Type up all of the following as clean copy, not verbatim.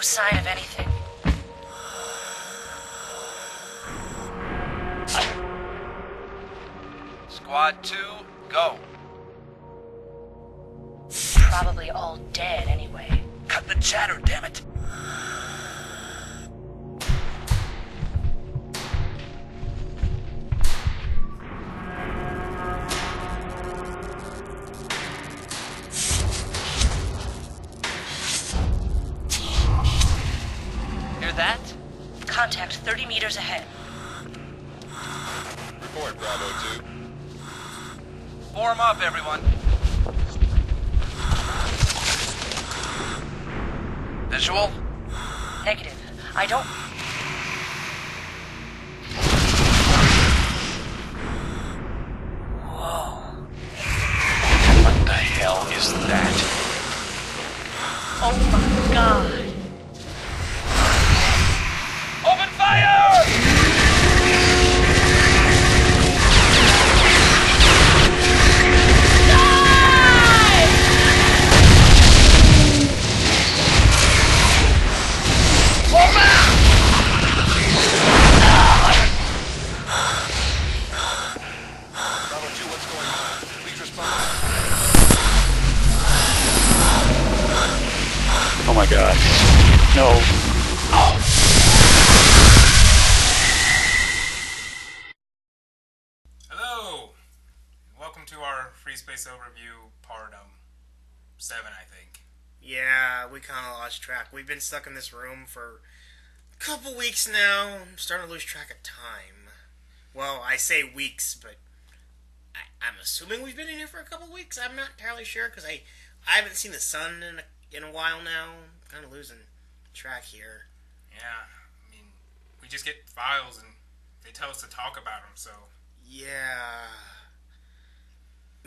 sign of anything. Squad 2, go. Probably all dead anyway. Cut the chatter, damn it. Hear that? Contact 30 meters ahead. Report, Bravo 2. Form up, everyone. Visual? Negative. I don't... Whoa. What the hell is that? Oh my god. Open fire! Bravo 2, what's going on? Please respond. Oh my god. No. Oh. Hello! Welcome to our Freespace overview part 7, I think. Yeah, we kind of lost track. We've been stuck in this room for a couple weeks now. I'm starting to lose track of time. Well, I say weeks, but I'm assuming we've been in here for a couple weeks. I'm not entirely sure, because I haven't seen the sun in a while now. I'm kind of losing track here. Yeah, I mean, we just get files and they tell us to talk about them, so... Yeah.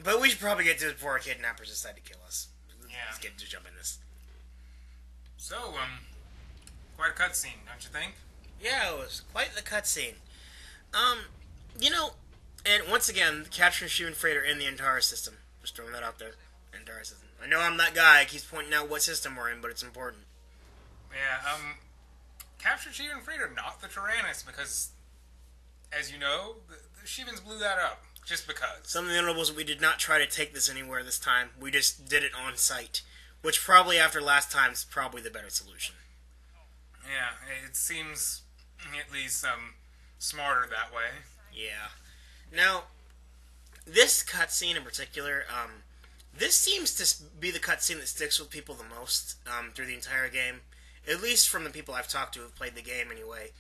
But we should probably get to it before our kidnappers decide to kill us. Yeah. Let's get to jump in this. So, quite a cutscene, don't you think? Yeah, it was quite the cutscene. You know, and once again, capturing Shivan Freighter in the Antara system. Just throwing that out there. Antara system. I know I'm that guy. He keeps pointing out what system we're in, but it's important. Yeah, captured Shivan Freighter, not the Tyrannus, because, as you know, the Shivans blew that up, just because. Something notable is we did not try to take this anywhere this time. We just did it on site. Which probably, after last time, is probably the better solution. Yeah, it seems at least smarter that way. Yeah. Now, this cutscene in particular, this seems to be the cutscene that sticks with people the most through the entire game. At least from the people I've talked to who've played the game anyway.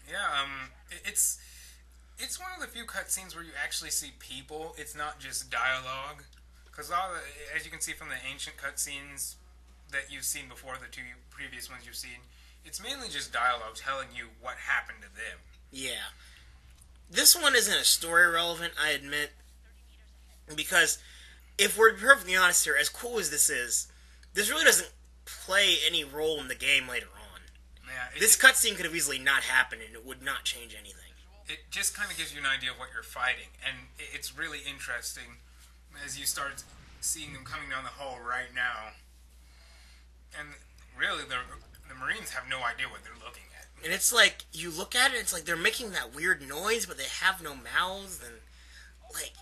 Yeah, it's one of the few cutscenes where you actually see people. It's not just dialogue. Because as you can see from the ancient cutscenes that you've seen before, the two previous ones you've seen, it's mainly just dialogue telling you what happened to them. Yeah. This one isn't a story relevant, I admit. Because, if we're perfectly honest here, as cool as this is, this really doesn't play any role in the game later on. Yeah, This cutscene could have easily not happened, and it would not change anything. It just kind of gives you an idea of what you're fighting, and it's really interesting as you start seeing them coming down the hall right now. And really, the Marines have no idea what they're looking at. And it's like, you look at it, it's like they're making that weird noise, but they have no mouths, and, like,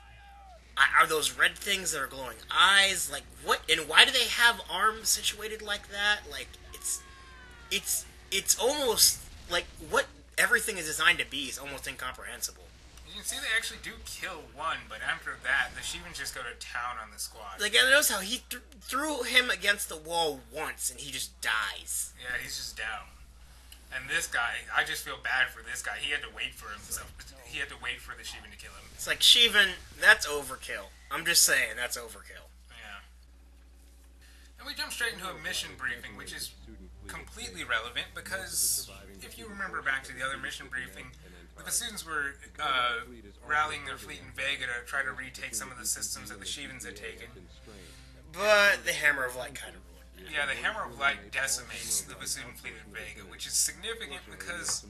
are those red things that are glowing eyes? Like, what, and why do they have arms situated like that? Like, it's almost, like, what everything is designed to be is almost incomprehensible. You can see they actually do kill one, but after that, the Shivans just go to town on the squad. Like, I notice how he threw him against the wall once, and he just dies. Yeah, he's just down. And this guy, I just feel bad for this guy. He had to wait for himself. He had to wait for the Shivan to kill him. It's like, Shivan, that's overkill. I'm just saying, that's overkill. Yeah. And we jump straight into a mission briefing, which is completely relevant, because if you remember back to the other mission briefing, the Vasudans were rallying their fleet in Vega to try to retake some of the systems that the Shivans had taken. But the Hammer of Light kind of ruined it. Yeah, the Hammer of Light decimates the Vasudan fleet in Vega, which is significant because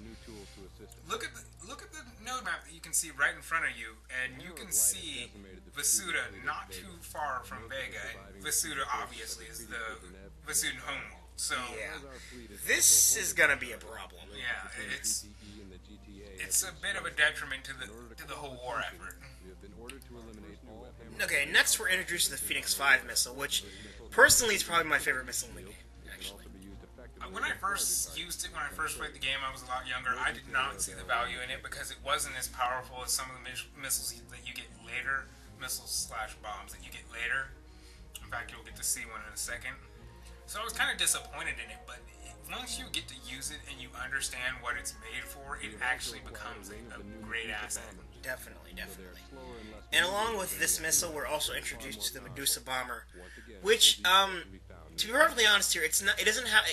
look at the node map that you can see right in front of you, and you can see Vasuda not too far from Vega. Vasuda obviously is the Vasudan homeworld. So Yeah. This is gonna be a problem. yeah, it's a bit of a detriment to the whole war effort. Okay, next we're introduced to the Phoenix 5 missile, which personally is probably my favorite missile in the game, actually. When I first used it, when I first played the game, I was a lot younger. I did not see the value in it because it wasn't as powerful as some of the missiles that you get later, missiles/bombs that you get later. In fact, you'll get to see one in a second. So I was kind of disappointed in it, but once you get to use it and you understand what it's made for, it actually becomes a great asset. Definitely, definitely. And along with this missile, we're also introduced to the Medusa bomber, which, to be perfectly honest here, it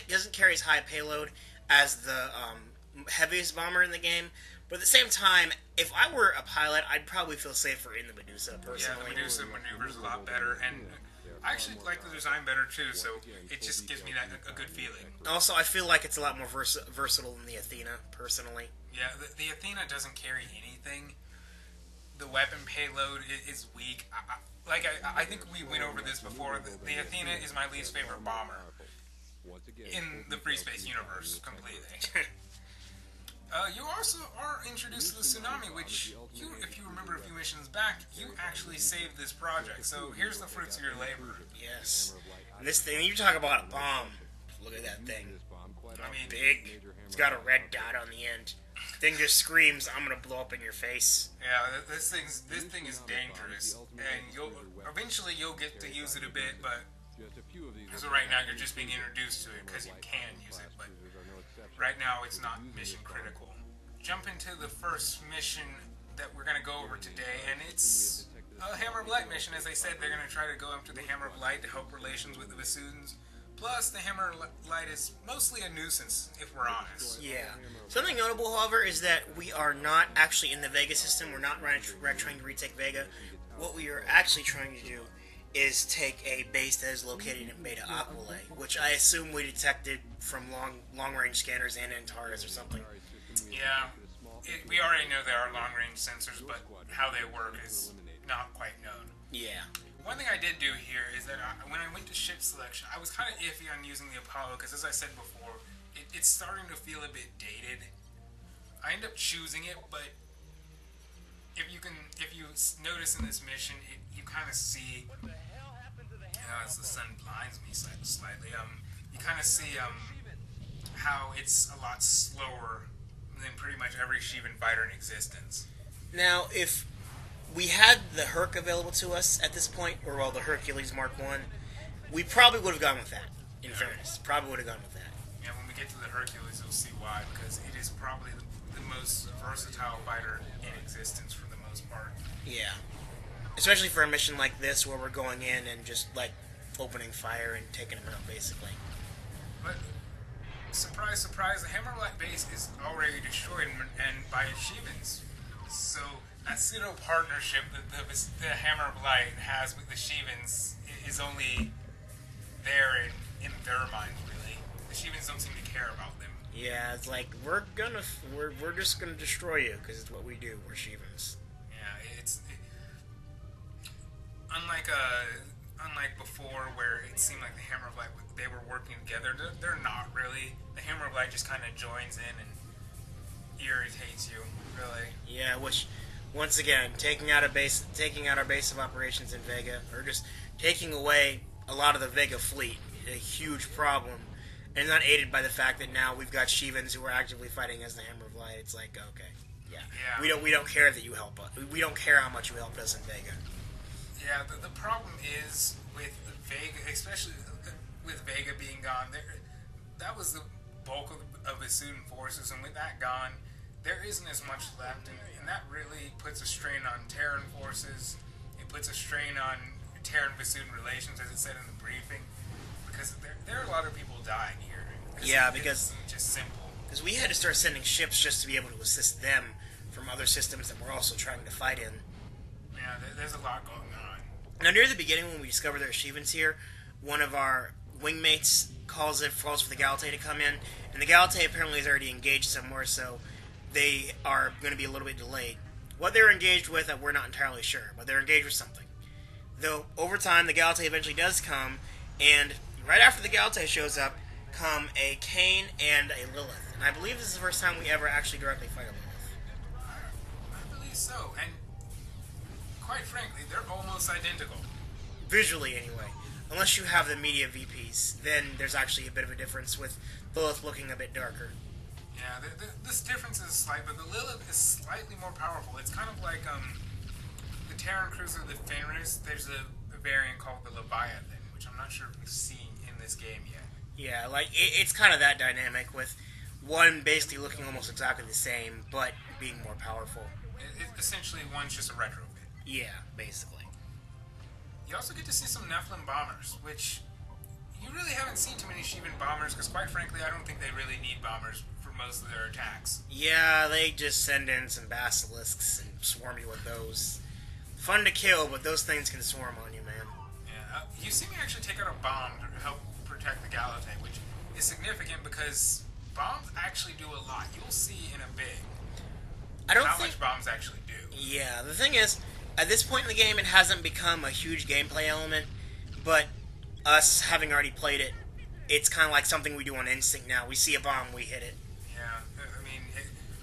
doesn't carry as high a payload as the heaviest bomber in the game. But at the same time, if I were a pilot, I'd probably feel safer in the Medusa personally. Yeah, the Medusa maneuvers a lot better, and I actually like the design better too. So it just gives me a good feeling. Also, I feel like it's a lot more versatile than the Athena, personally. Yeah, the Athena doesn't carry anything. The weapon payload is weak. I think we went over this before. The Athena is my least favorite bomber in the Freespace universe, completely. You also are introduced to the Tsunami, which, if you remember a few missions back, you actually saved this project. So here's the fruits of your labor. Yes. And this thing, you talk about a bomb. Look at that thing. I mean, Big. It's got a red dot on the end. Thing just screams, "I'm gonna blow up in your face." yeah, this thing is dangerous, and eventually you'll get to use it a bit, but as of right now you're just being introduced to it because you can use it, but right now it's not mission critical. Jump into the first mission that we're going to go over today, and it's a Hammer of Light mission. As I said, they're going to try to go after the Hammer of Light to help relations with the Bassoons. Plus, the Hammer of Light is mostly a nuisance, if we're honest. Yeah. Something notable, however, is that we are not actually in the Vega system. We're not trying to retake Vega. What we are actually trying to do is take a base that is located in Beta Aquila, which I assume we detected from long-range scanners and Antares or something. Yeah, we already know there are long-range sensors, but how they work is not quite known. Yeah. One thing I did do here is that when I went to ship selection, I was kind of iffy on using the Apollo because, as I said before, it's starting to feel a bit dated. I end up choosing it, but if you notice in this mission, you kind of see, as the sun blinds me slightly, you kind of see how it's a lot slower than pretty much every Shivan fighter in existence. Now, if we had the Herc available to us at this point, or the Hercules Mark I, we probably would have gone with that, in fairness. Probably would have gone with that. Yeah, when we get to the Hercules, you'll see why, because it is probably the most versatile fighter in existence for the most part. Yeah. Especially for a mission like this, where we're going in and just, opening fire and taking them out, basically. But, surprise, surprise, the Hammer Light base is already destroyed and by Shivans. So, that pseudo-partnership that the Hammer of Light has with the Shivans is only there in their minds, really. The Shivans don't seem to care about them. Yeah, it's like, we're just gonna destroy you, because it's what we do, we're Shivans. Yeah, unlike before, where it seemed like the Hammer of Light, they were working together. They're not really. The Hammer of Light just kind of joins in and irritates you, really. Yeah, which, once again, taking out our base of operations in Vega, or just taking away a lot of the Vega fleet, a huge problem, and not aided by the fact that now we've got Shivans who are actively fighting as the Hammer of Light. It's like, okay, yeah. We don't care that you help us. We don't care how much you helped us in Vega. Yeah, the problem is with Vega, especially with Vega being gone, that was the bulk of the Bassoon forces, and with that gone, there isn't as much left, and that really puts a strain on Terran forces. It puts a strain on Terran-Bassoon relations, as it said in the briefing, because there are a lot of people dying here. Yeah, because it's just simple. Because we had to start sending ships just to be able to assist them from other systems that we're also trying to fight in. Yeah, there's a lot going on. Now, near the beginning, when we discover there are Shivans here, one of our wingmates calls for the Galatea to come in, and the Galatea apparently is already engaged somewhere, so they are going to be a little bit delayed. What they're engaged with, we're not entirely sure, but they're engaged with something. Though, over time, the Galatea eventually does come, and right after the Galatea shows up, come a Cain and a Lilith. And I believe this is the first time we ever actually directly fight a Lilith. I believe so, and quite frankly, they're almost identical. Visually, anyway. Unless you have the media VPs, then there's actually a bit of a difference with Lilith looking a bit darker. Yeah, this difference is slight, but the Lilith is slightly more powerful. It's kind of like the Terran Cruiser, the Fenris. There's a variant called the Leviathan, which I'm not sure if we've seen in this game yet. Yeah, like, it's kind of that dynamic with one basically looking almost exactly the same, but being more powerful. Essentially, one's just a retrofit. Yeah, basically. You also get to see some Nephilim bombers, which you really haven't seen too many Sheevan bombers, because quite frankly, I don't think they really need bombers for most of their attacks. Yeah, they just send in some basilisks and swarm you with those. Fun to kill, but those things can swarm on you, man. Yeah, you see me actually take out a bomb to help protect the Galatay, which is significant because bombs actually do a lot. You'll see in a bit how much bombs actually do. Yeah, the thing is, at this point in the game, it hasn't become a huge gameplay element, but us having already played it, it's kind of like something we do on instinct now. We see a bomb, we hit it. Yeah, I mean,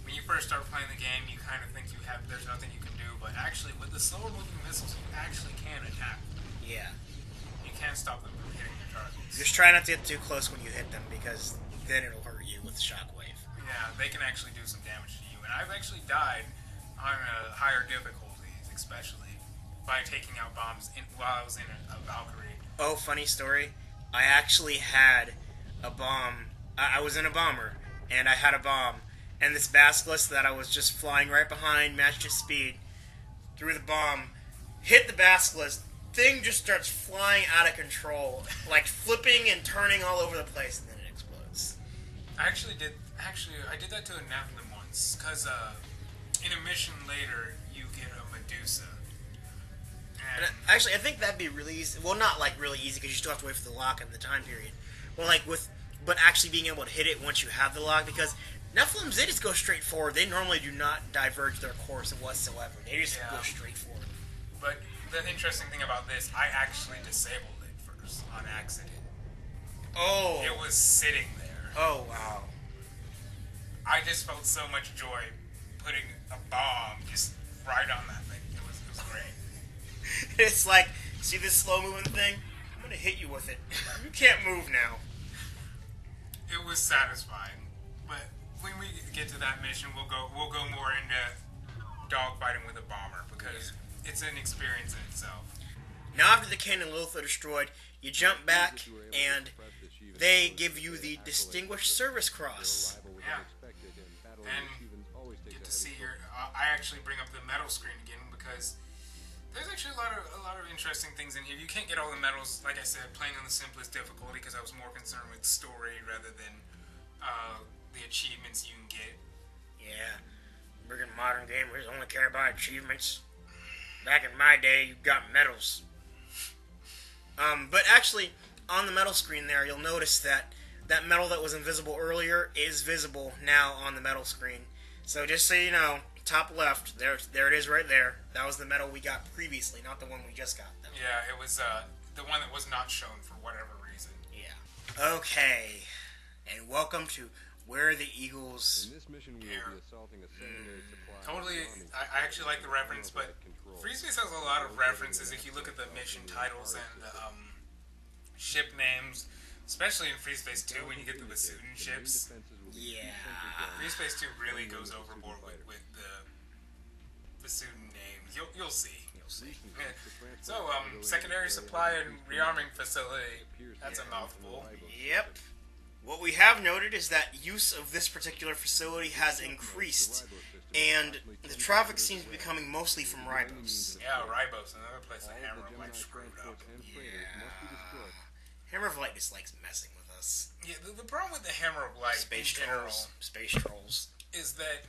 when you first start playing the game, you kind of think there's nothing you can do, but actually, with the slower moving missiles, you actually can attack them. Yeah. You can't stop them from hitting your targets. Just try not to get too close when you hit them, because then it'll hurt you with the shockwave. Yeah, they can actually do some damage to you, and I've actually died on higher difficulties, especially by taking out bombs while I was in a Valkyrie. Oh, funny story. I actually had a bomb. I was in a bomber, and I had a bomb. And this basilisk that I was just flying right behind matched his speed. Threw the bomb, hit the basilisk. Thing just starts flying out of control, like flipping and turning all over the place, and then it explodes. I did that to a Nephilim once, because in a mission later, you get a Medusa. And actually, I think that'd be really easy. Well, not like really easy, because you still have to wait for the lock in the time period. Well, but actually being able to hit it once you have the lock, because Nephilims, they just go straight forward. They normally do not diverge their course whatsoever. They just go straight forward. But the interesting thing about this, I actually disabled it first on accident. Oh. It was sitting there. Oh, wow. I just felt so much joy putting a bomb just right on that thing. It was great. It's like, see this slow moving thing? I'm gonna hit you with it. You can't move now. It was satisfying. But when we get to that mission, we'll go more into dogfighting with a bomber, because it's an experience in itself. Now after the Cain and Lilith are destroyed, you jump back and they give you the Distinguished Service Cross. Yeah. And get to see your. I actually bring up the medal screen again because there's actually a lot of interesting things in here. You can't get all the medals, like I said, playing on the simplest difficulty because I was more concerned with story rather than the achievements you can get. Yeah, we're in modern gamers only care about achievements. Back in my day, you got medals. But actually, on the medal screen there, you'll notice that that medal that was invisible earlier is visible now on the medal screen. So just so you know, top left, there it is right there. That was the medal we got previously, not the one we just got. Yeah, it was the one that was not shown for whatever reason. Yeah. Okay, and welcome to Where the Eagles. In this mission, we will be assaulting a secondary supply. Totally, I actually like the reference, but Freespace has a lot of references if you look at the mission titles and the ship names, especially in Freespace 2 when you get the Vasudin ships. Yeah. Freespace 2 really goes overboard with the Vasudin names. You'll see. So, secondary supply and rearming facility. That's a mouthful. Yep. What we have noted is that use of this particular facility has increased, and the traffic seems to be coming mostly from Ribos. Yeah, Ribos, another place that Hammer of Light screwed up. Yeah. Hammer of Light just likes messing with us. Yeah, the problem with the Hammer of Light Space in general trolls. Space trolls. is that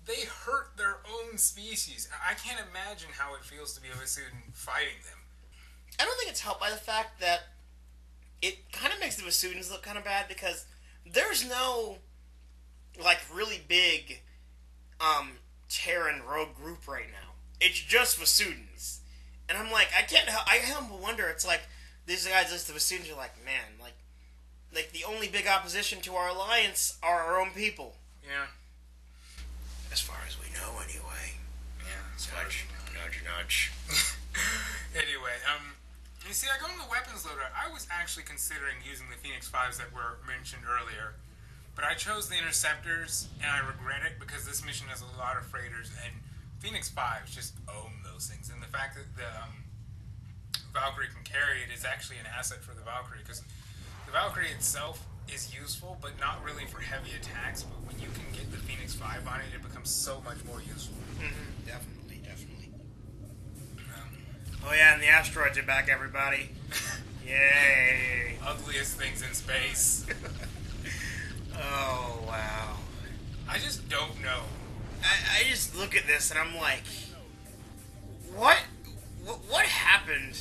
they hurt their own species. I can't imagine how it feels to be a Vasudin fighting them. I don't think it's helped by the fact that it kind of makes the Vasudins look kind of bad because there's no, like, really big Terran rogue group right now. It's just Vasudins. And I'm like, I can't help but wonder, it's like, these guys, just the Vasudins are like, man, like, like the only big opposition to our alliance are our own people. Yeah. As far as we know, anyway. Yeah. Nudge, nudge, nudge. Anyway, you see, I go in the weapons loader. I was actually considering using the Phoenix 5s that were mentioned earlier, but I chose the Interceptors, and I regret it because this mission has a lot of freighters, and Phoenix 5s just own those things. And the fact that the Valkyrie can carry it is actually an asset for the Valkyrie, because the Valkyrie itself is useful, but not really for heavy attacks. But when you can get the Phoenix 5 on it, it becomes so much more useful. Mm-hmm. Definitely, definitely. Oh yeah, and the asteroids are back, everybody. Yay! Ugliest things in space. Oh, wow. I just don't know. I just look at this and I'm like, what happened?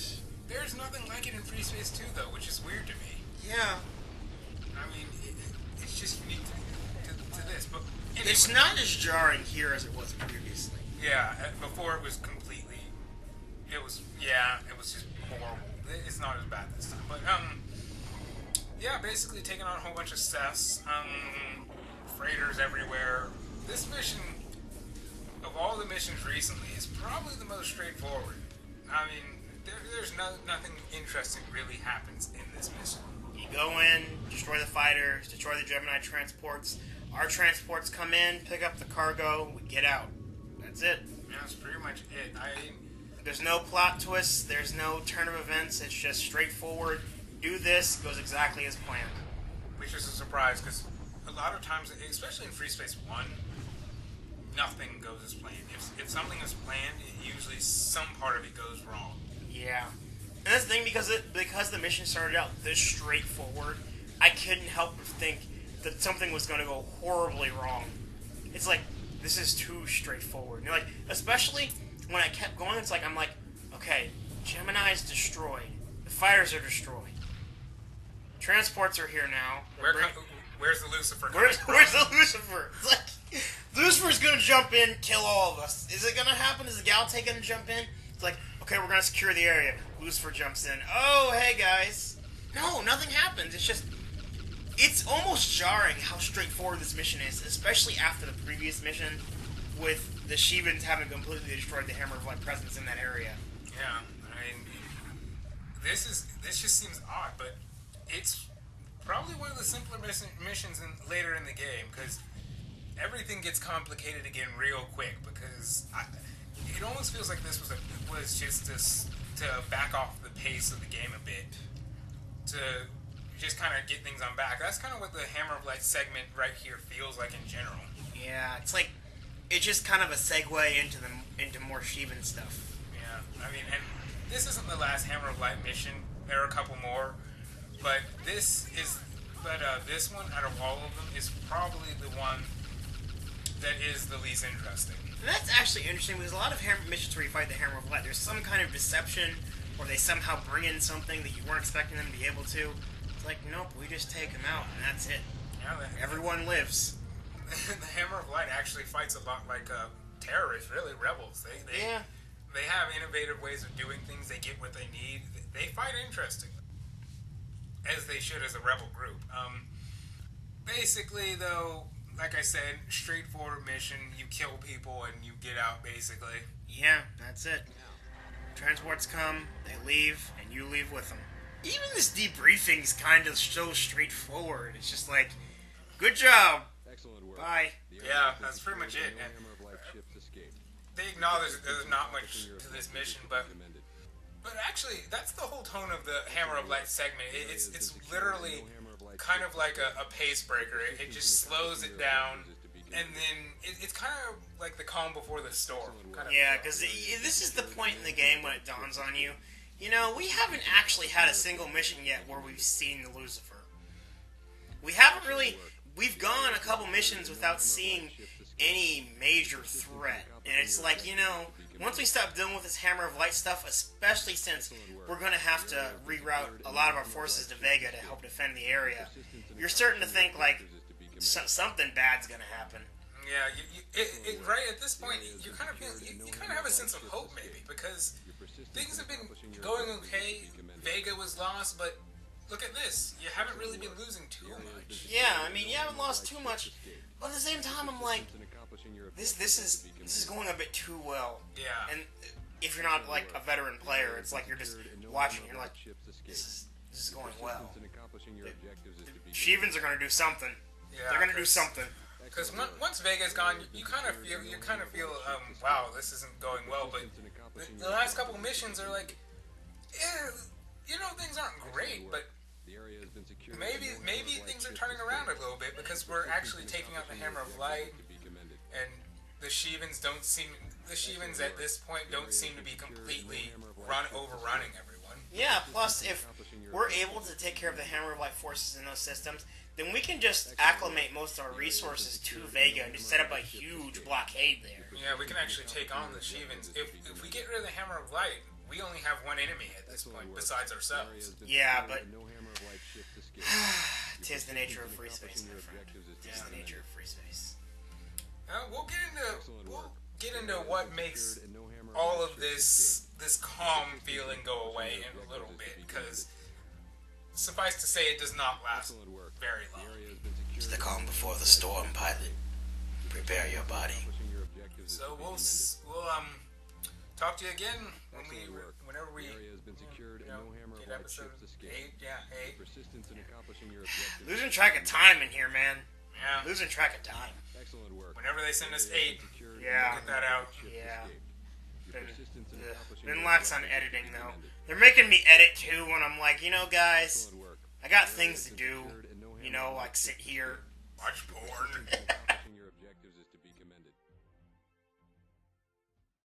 There's nothing like it in Freespace 2, though, which is weird to me. Yeah. I mean, it's just unique to this. But anyway. It's not as jarring here as it was previously. Yeah, before it was completely... It was just horrible. It's not as bad this time. But, yeah, basically taking on a whole bunch of Seths, freighters everywhere. This mission, of all the missions recently, is probably the most straightforward. I mean, there's nothing interesting really happens in this mission. You go in, destroy the fighters, destroy the Gemini transports. Our transports come in, pick up the cargo, we get out. That's it. Yeah, that's pretty much it. There's no plot twists, there's no turn of events, it's just straightforward. Do this, goes exactly as planned. Which is a surprise, because a lot of times, especially in Freespace 1, nothing goes as planned. If something is planned, usually some part of it goes wrong. Yeah. And that's the thing, because the mission started out this straightforward, I couldn't help but think that something was going to go horribly wrong. It's like, this is too straightforward. And you're like, especially when I kept going, I'm like, okay, Gemini's destroyed. The fighters are destroyed. Transports are here now. Where's the Lucifer? Where's the Lucifer? It's like, Lucifer's gonna jump in, kill all of us. Is it gonna happen? Is the Galate gonna jump in? It's like, okay, we're gonna secure the area. Lucifer jumps in. Oh, hey guys. No, nothing happens. It's almost jarring how straightforward this mission is, especially after the previous mission with the Shivans having completely destroyed the Hammer of Light presence in that area. Yeah, I mean, this just seems odd, but it's probably one of the simpler missions later in the game, because everything gets complicated again real quick, because it almost feels like this was just to back off the pace of the game a bit, to just kind of get things on back. That's kind of what the Hammer of Light segment right here feels like in general. Yeah, it's just kind of a segue into more Shivan stuff. Yeah, I mean, and this isn't the last Hammer of Light mission. There are a couple more, but this one out of all of them is probably the one that is the least interesting. And that's actually interesting, because a lot of missions where you fight the Hammer of Light, there's some kind of deception, or they somehow bring in something that you weren't expecting them to be able to. It's like, nope, we just take them out, and that's it. Yeah, everyone lives. The Hammer of Light actually fights a lot like terrorists, really, rebels. They have innovative ways of doing things. They get what they need. They fight interesting, as they should as a rebel group. Basically, though, like I said, straightforward mission. You kill people and you get out, basically. Yeah, that's it. Transports come, they leave, and you leave with them. Even this debriefing's kind of so straightforward. It's just like, good job. Excellent work. Bye. Yeah, that's pretty much it. And they acknowledge that there's not much to this mission, but actually, that's the whole tone of the Hammer of Light segment. It's literally kind of like a pace breaker. It just slows it down, and then it's kind of like the calm before the storm. Yeah, because this is the point in the game when it dawns on you. You know, we haven't actually had a single mission yet where we've seen the Lucifer. We haven't really... We've gone a couple missions without seeing any major threat. And it's like, you know, once we stop dealing with this Hammer of Light stuff, especially since we're going to have to reroute a lot of our forces to Vega to help defend the area, you're starting to think, like, something bad's going to happen. Yeah, right at this point, you kind of have a sense of hope, maybe, because things have been going okay. Vega was lost, but look at this. You haven't really been losing too much. Yeah, I mean, you haven't lost too much, but at the same time, I'm like, this is going a bit too well. Yeah. And if you're not like a veteran player, it's like you're just watching. You're like, this is going well. The Shivans are gonna do something. Yeah, They're gonna do something. Because once Vega's gone, you kind of feel, wow, this isn't going well. But the last couple missions are like, yeah, you know, things aren't great, but maybe things are turning around a little bit because we're actually taking out the Hammer of Light, and the Shivans at this point don't seem to be completely overrunning everyone. Yeah. Plus, if we're able to take care of the Hammer of Light forces in those systems, then we can just acclimate most of our resources to Vega and just set up a huge blockade there. Yeah, we can actually take on the Shivans. If we get rid of the Hammer of Light, we only have one enemy at this point besides ourselves. Yeah, but tis the nature of Freespace, my friend. Tis the nature of Freespace. We'll get into what makes all of this calm feeling go away in a little bit, because suffice to say, it does not last very long. It's the calm before the storm, pilot. Prepare your body. So we'll talk to you again whenever we get episode 8. Yeah, 8. Losing track of time in here, man. Yeah. Losing track of time. Whenever they send us 8, Yeah. we'll get that out. Yeah. Been lax on editing, though. They're making me edit, too, when I'm like, you know, guys, I got things to do. You know, like sit here. Watch porn.